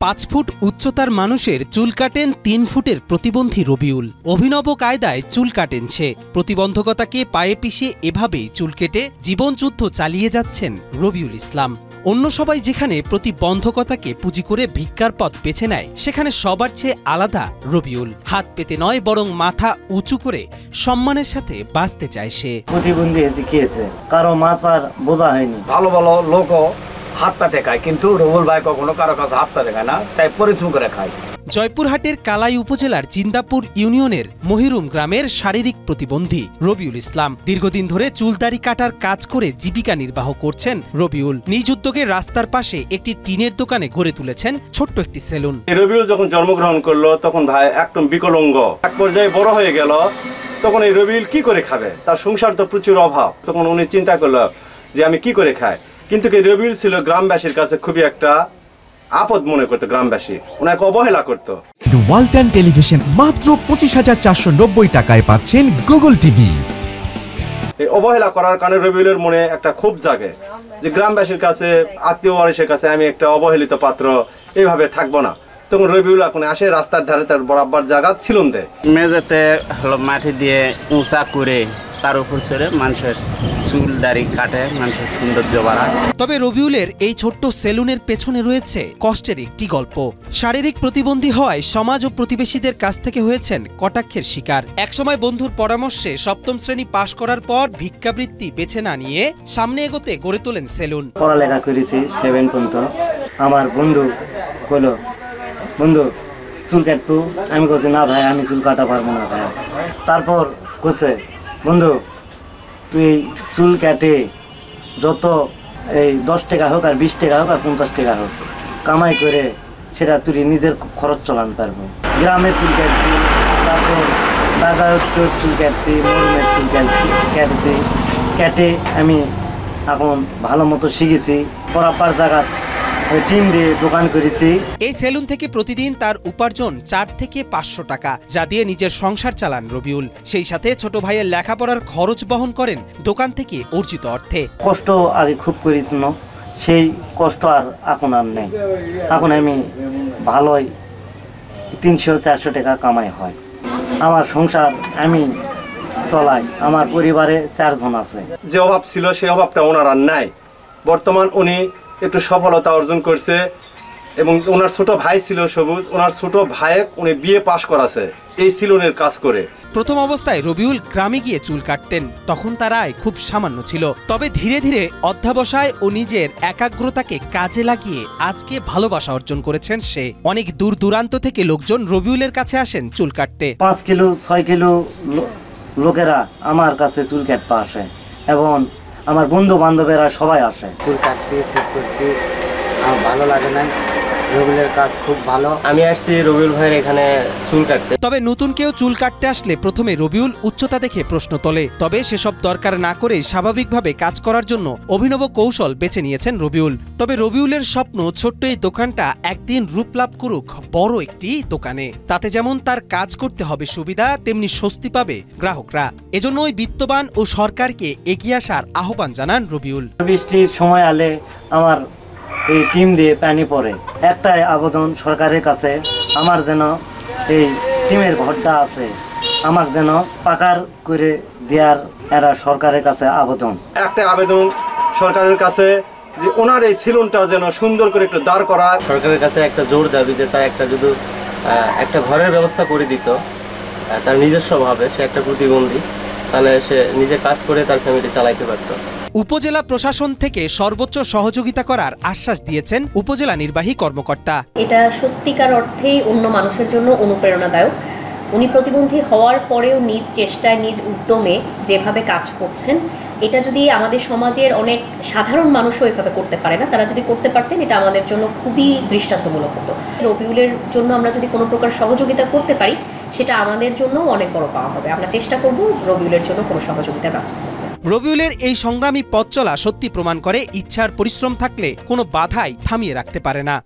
5 foot উচ্চতার মানুষের চুল কাটেন 3 ফুটের প্রতিবন্ধী রবিউল। অভিনব কায়দায় চুল কাটেন সে। প্রতিবন্ধকতাকে পায়ে পিষে এভাবেই চুল কেটে জীবনযুদ্ধ চালিয়ে যাচ্ছেন রবিউল ইসলাম। অন্য সবাই যেখানে প্রতিবন্ধকতাকে পুঁজি করে ভিক্ষার পথ বেছে নেয়, সেখানে সবার চেয়ে আলাদা রবিউল। হাত পেতে নয়, বরং মাথা উঁচু করে সম্মানের সাথে বাঁচতে চায় সে। প্রতিবন্ধী শিখিয়েছে, কারো মাথার বোঝা হয়নি। ভালো ভালো লোকও হাত পাতে খায়, কিন্তু রবিউল ভাই কখনো কারো কাছে হাত পাতে খায় না, তাই পরিশ্রম করে খায়। জয়পুরহাটের কালাই উপজেলার জিন্দাপুর ইউনিয়নের মহিরুম গ্রামের শারীরিক প্রতিবন্ধী রবিউল ইসলাম। দীর্ঘদিন ধরে চুলদাড়ি কাটার কাজ করে জীবিকা নির্বাহ করছেন রবিউল। নিজ উদ্যোগে রাস্তার পাশে একটি টিনের দোকানে গড়ে তুলেছেন ছোট্ট একটি সেলুন। রবিউল যখন জন্মগ্রহণ করলো তখন ভাই একদম বিকলাঙ্গ, এক পর্যায়ে বড় হয়ে গেল। তখন এই রবিউল কি করে খাবে? তার সংসার তো প্রচুর অভাব। তখন উনি চিন্তা করলো যে আমি কি করে খাই। কিন্তু রবিউল ছিল গ্রামবাসীর কাছে খুবই একটা আপদ মনে করতো, গ্রামবাসী ওনাকে অবহেলা করতো। ওয়ালটন টেলিভিশন মাত্র 25,490 টাকায় পাচ্ছেন গুগল টিভি। এই অবহেলা করার কারণে রবিউলের মনে একটা ক্ষোভ জাগে যে গ্রামবাসীর কাছে, আত্মীয় ওয়ারিসের কাছে আমি একটা অবহেলিত পাত্র, এইভাবে থাকবো না। তখন রবিউল এখন আসে রাস্তার ধারে তার বরাবর জায়গা ছিলুন দেয়, মেঝেতে মাটি দিয়ে উঁচা করে তার উপর ছেড়ে মানুষের চুল দাড়ি কাটে, মানুষের সৌন্দর্য বাড়ায়। তবে রবিউলের এই ছোট্ট সেলুনের পেছনে রয়েছে কষ্টের একটি গল্প। শারীরিক প্রতিবন্ধী হওয়ায় সমাজ ও প্রতিবেশীদের কাছ থেকে হয়েছেন কটাক্ষের শিকার। একসময় বন্ধুর পরামর্শে 7ম শ্রেণী পাশ করার পর ভিক্ষাবৃত্তি বেছে না নিয়ে সামনে এগোতে গড়ে তোলেন সেলুন। পড়ালেখা করেছি 7 পর্যন্ত। আমার বন্ধু কইল, বন্ধু চুল কাটবো। আমি বলছি না ভাই, আমি চুল কাটা পারবো না ভাই। তারপর বলছে, বন্ধু তুই চুল কাটে যত এই 10 টাকা হোক আর 20 টাকা হোক আর 50 টাকা হোক কামাই করে সেটা তুই নিজের খরচ চালাতে পারবো। গ্রামের চুল কাটছি, তারপর দাদা চুল কাটছি, মরমের চুল কাটছি। কেটে আমি এখন ভালো মতো শিখেছি। পরাপার জায়গা টিম দিয়ে দোকান করেছি। এই সেলুন থেকে প্রতিদিন তার উপার্জন 4 থেকে 500 টাকা, যা দিয়ে নিজের সংসার চালান রবিউল। সেই সাথে ছোট ভাইয়ের লেখাপড়ার খরচ বহন করেন দোকান থেকে অর্জিত অর্থে। কষ্ট আগে খুব করেছিল, সেই কষ্ট আর এখন আর নেই। এখন আমি ভালোই 300-400 টাকা কামাই হয়। আমার সংসার আমি চলাই, আমার পরিবারে 4 জন আছে। যে অভাব ছিল সেই অভাবটা ওনার আর নাই। বর্তমান উনি একটু সফলতা অর্জন করছে এবং ওনার ছোট ভাই ছিল সবুজ, ওনার ছোট ভাইয়ের উনি বিয়ে পাশ করাছে এই সেলুনের কাজ করে। প্রথম অবস্থায় রবিউল গ্রামে গিয়ে চুল কাটতেন, তখন তার আয় খুব সামান্য ছিল। তবে ধীরে ধীরে অধ্যবসায় ও নিজের একাগ্রতাকে কাজে লাগিয়ে আজকে ভালোবাসা অর্জন করেছেন সে। অনেক দূর দূরান্ত থেকে লোকজন রবিউলের কাছে আসেন চুল কাটতে। 5 কিলো 6 কিলো লোকেরা আমার কাছে চুল কাটতে আসে এবং আমার বন্ধু বান্ধবেরা সবাই আসে। চুল কাটছি, সেট করছি, আমার ভালো লাগে না। রবিউলের কাজ খুব ভালো। আমি আসছি রবিউল ভাইয়ের এখানে চুল কাটতে। তবে নতুন কেউ চুল কাটতে আসলে প্রথমে রবিউল উচ্চতা দেখে প্রশ্ন তোলে। তবে সেসব দরকার না করে স্বাভাবিকভাবে কাজ করার জন্য অভিনব কৌশল বেছে নিয়েছেন রবিউল। তবে রবিউলের স্বপ্ন ছোট্ট এই দোকানটা একদিন রূপ লাভ করুক বড় একটি দোকানে। তাতে যেমন তার কাজ করতে হবে সুবিধা, তেমনি স্বস্তি পাবে গ্রাহকরা। এজন্যই বিত্তবান ও সরকারকে এগিয়ে আসার আহ্বান জানান রবিউল। বৃষ্টির সময় আলে আমার এই টিম দিয়ে পানি পড়ে। একটাই আবেদন সরকারের কাছে, আমার যেন এই টিমের ঘরটা আছে আমার যেন পাকার করে দেওয়ার একটা সরকারের কাছে আবেদন। একটা আবেদন সরকারের কাছে যে ওনার এই সেলুনটা যেন সুন্দর করে একটু দাঁড় করা। সরকারের কাছে একটা জোর দাবি যে তার একটা যদি একটা ঘরের ব্যবস্থা করে দিত, তার নিজস্ব ভাবে সে একটা প্রতিবন্ধী, তাহলে সে নিজে কাজ করে তার ফ্যামিলি চালাইতে পারত। উপজেলা প্রশাসন থেকে সর্বোচ্চ সহযোগিতা করার আশ্বাস দিয়েছেন উপজেলা নির্বাহী কর্মকর্তা। এটা সত্যিকার অর্থেই অন্য মানুষের জন্য অনুপ্রেরণাদায়ক। উনি প্রতিবন্ধী হওয়ার পরেও নিজ চেষ্টায়, নিজ উদ্যমে যেভাবে কাজ করছেন, এটা যদি আমাদের সমাজের অনেক সাধারণ মানুষও এভাবে করতে পারে না, তারা যদি করতে পারতেন এটা আমাদের জন্য খুবই দৃষ্টান্তমূলক হতো। রবিউলের জন্য আমরা যদি কোনো প্রকার সহযোগিতা করতে পারি, সেটা আমাদের জন্য অনেক বড় পাওয়া হবে। আমরা চেষ্টা করব রবিউলের জন্য কোনো সহযোগিতার ব্যবস্থা করতে। রবিউলের এই সংগ্রামী পথ চলা সত্যি প্রমাণ করে ইচ্ছার পরিশ্রম থাকলে কোনো বাধাই থামিয়ে রাখতে পারে না।